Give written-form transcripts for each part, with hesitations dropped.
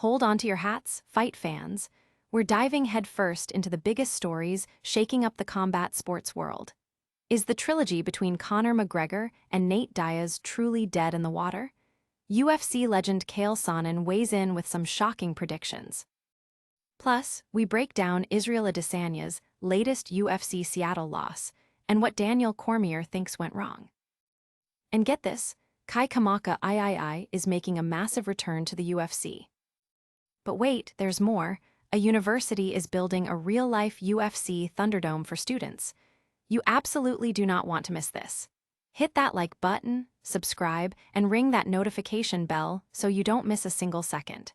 Hold on to your hats, fight fans. We're diving headfirst into the biggest stories shaking up the combat sports world. Is the trilogy between Conor McGregor and Nate Diaz truly dead in the water? UFC legend Chael Sonnen weighs in with some shocking predictions. Plus, we break down Israel Adesanya's latest UFC Seattle loss and what Daniel Cormier thinks went wrong. And get this, Kai Kamaka III is making a massive return to the UFC. But wait, there's more. A university is building a real-life UFC Thunderdome for students. You absolutely do not want to miss this. Hit that like button, subscribe, and ring that notification bell so you don't miss a single second.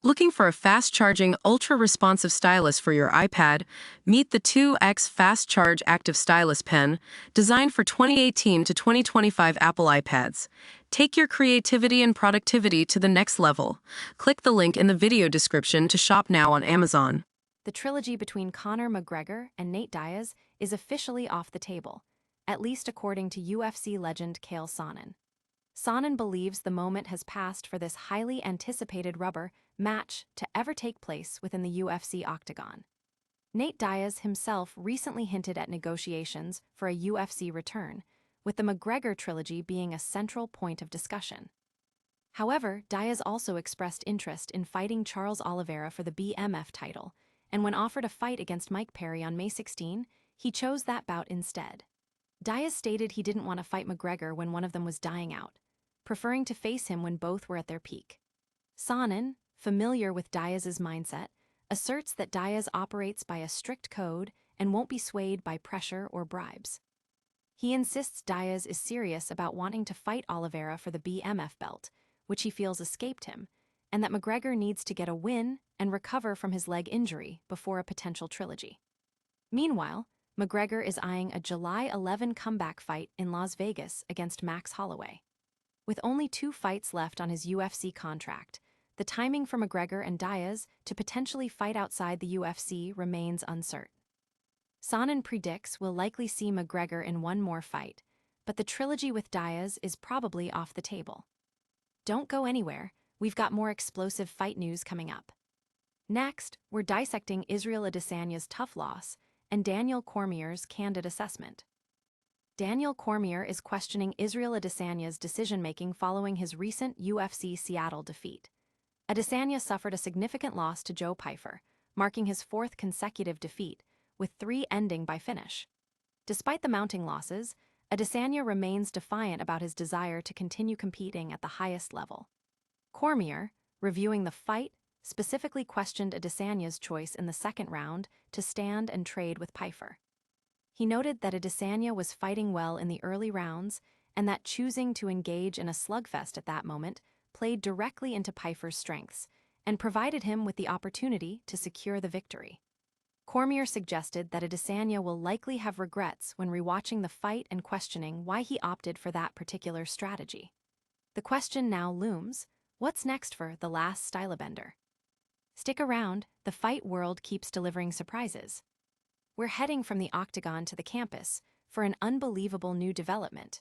Looking for a fast-charging, ultra-responsive stylus for your iPad? Meet the 2X Fast Charge Active Stylus Pen, designed for 2018 to 2025 Apple iPads. Take your creativity and productivity to the next level. Click the link in the video description to shop now on Amazon. The trilogy between Conor McGregor and Nate Diaz is officially off the table, at least according to UFC legend Chael Sonnen. Sonnen believes the moment has passed for this highly anticipated rubber match to ever take place within the UFC octagon. Nate Diaz himself recently hinted at negotiations for a UFC return, with the McGregor trilogy being a central point of discussion. However, Diaz also expressed interest in fighting Charles Oliveira for the BMF title, and when offered a fight against Mike Perry on May 16, he chose that bout instead. Diaz stated he didn't want to fight McGregor when one of them was dying out, preferring to face him when both were at their peak. Sonnen, familiar with Diaz's mindset, asserts that Diaz operates by a strict code and won't be swayed by pressure or bribes. He insists Diaz is serious about wanting to fight Oliveira for the BMF belt, which he feels escaped him, and that McGregor needs to get a win and recover from his leg injury before a potential trilogy. Meanwhile, McGregor is eyeing a July 11 comeback fight in Las Vegas against Max Holloway. With only 2 fights left on his UFC contract, the timing for McGregor and Diaz to potentially fight outside the UFC remains uncertain. Sonnen predicts we'll likely see McGregor in one more fight, but the trilogy with Diaz is probably off the table. Don't go anywhere, we've got more explosive fight news coming up. Next, we're dissecting Israel Adesanya's tough loss and Daniel Cormier's candid assessment. Daniel Cormier is questioning Israel Adesanya's decision-making following his recent UFC Seattle defeat. Adesanya suffered a significant loss to Joe Pyfer, marking his 4th consecutive defeat, with 3 ending by finish. Despite the mounting losses, Adesanya remains defiant about his desire to continue competing at the highest level. Cormier, reviewing the fight, specifically questioned Adesanya's choice in the 2nd round to stand and trade with Pyfer. He noted that Adesanya was fighting well in the early rounds and that choosing to engage in a slugfest at that moment played directly into Pyfer's strengths and provided him with the opportunity to secure the victory. Cormier suggested that Adesanya will likely have regrets when rewatching the fight and questioning why he opted for that particular strategy. The question now looms, what's next for the last stylebender? Stick around, the fight world keeps delivering surprises. We're heading from the octagon to the campus for an unbelievable new development.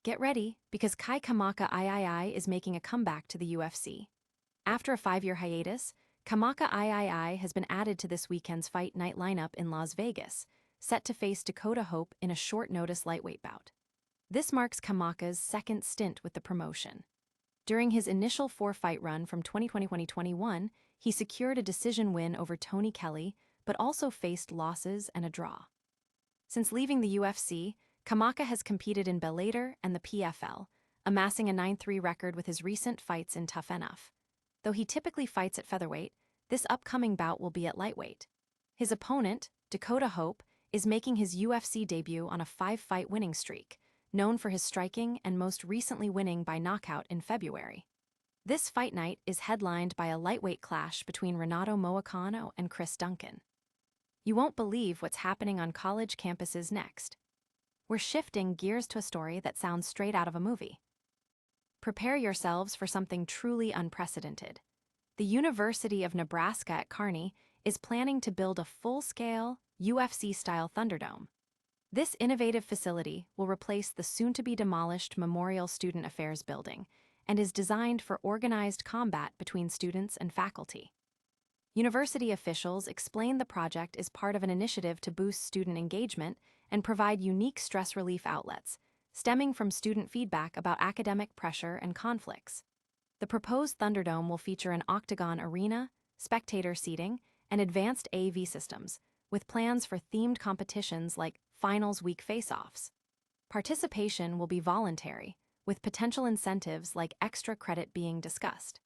Get ready, because Kai Kamaka III is making a comeback to the UFC. After a 5-year hiatus, Kamaka III has been added to this weekend's Fight Night lineup in Las Vegas, set to face Dakota Hope in a short-notice lightweight bout. This marks Kamaka's 2nd stint with the promotion. During his initial 4-fight run from 2020-2021, he secured a decision win over Tony Kelly, but also faced losses and a draw. Since leaving the UFC, Kamaka has competed in Bellator and the PFL, amassing a 9-3 record with his recent fights in Tough Enough. Though he typically fights at featherweight, this upcoming bout will be at lightweight. His opponent, Dakota Hope, is making his UFC debut on a 5-fight winning streak, known for his striking and most recently winning by knockout in February. This fight night is headlined by a lightweight clash between Renato Moicano and Chris Duncan. You won't believe what's happening on college campuses next. We're shifting gears to a story that sounds straight out of a movie. Prepare yourselves for something truly unprecedented. The University of Nebraska at Kearney is planning to build a full-scale, UFC-style Thunderdome. This innovative facility will replace the soon-to-be-demolished Memorial Student Affairs building and is designed for organized combat between students and faculty. University officials explain the project is part of an initiative to boost student engagement and provide unique stress relief outlets, stemming from student feedback about academic pressure and conflicts. The proposed Thunderdome will feature an octagon arena, spectator seating, and advanced AV systems, with plans for themed competitions like Finals Week face-offs. Participation will be voluntary, with potential incentives like extra credit being discussed.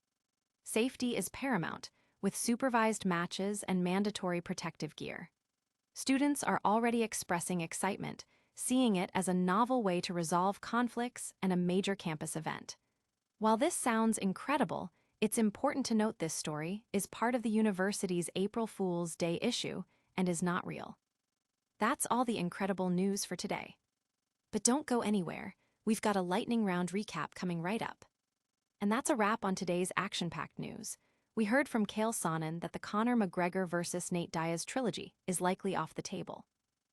Safety is paramount, with supervised matches and mandatory protective gear. Students are already expressing excitement, seeing it as a novel way to resolve conflicts and a major campus event. While this sounds incredible, it's important to note this story is part of the university's April Fool's Day issue and is not real. That's all the incredible news for today. But don't go anywhere, we've got a lightning round recap coming right up. And that's a wrap on today's action-packed news. We heard from Chael Sonnen that the Conor McGregor vs. Nate Diaz trilogy is likely off the table.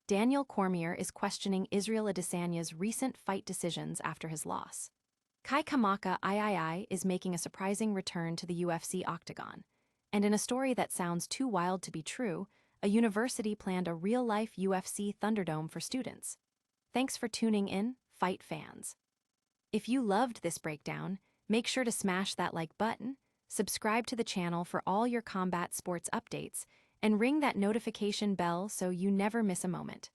Daniel Cormier is questioning Israel Adesanya's recent fight decisions after his loss. Kai Kamaka III is making a surprising return to the UFC octagon. And in a story that sounds too wild to be true, a university planned a real-life UFC Thunderdome for students. Thanks for tuning in, fight fans. If you loved this breakdown, make sure to smash that like button, subscribe to the channel for all your combat sports updates, and ring that notification bell so you never miss a moment.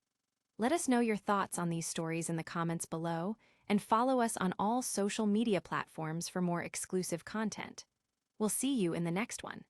Let us know your thoughts on these stories in the comments below, and follow us on all social media platforms for more exclusive content. We'll see you in the next one.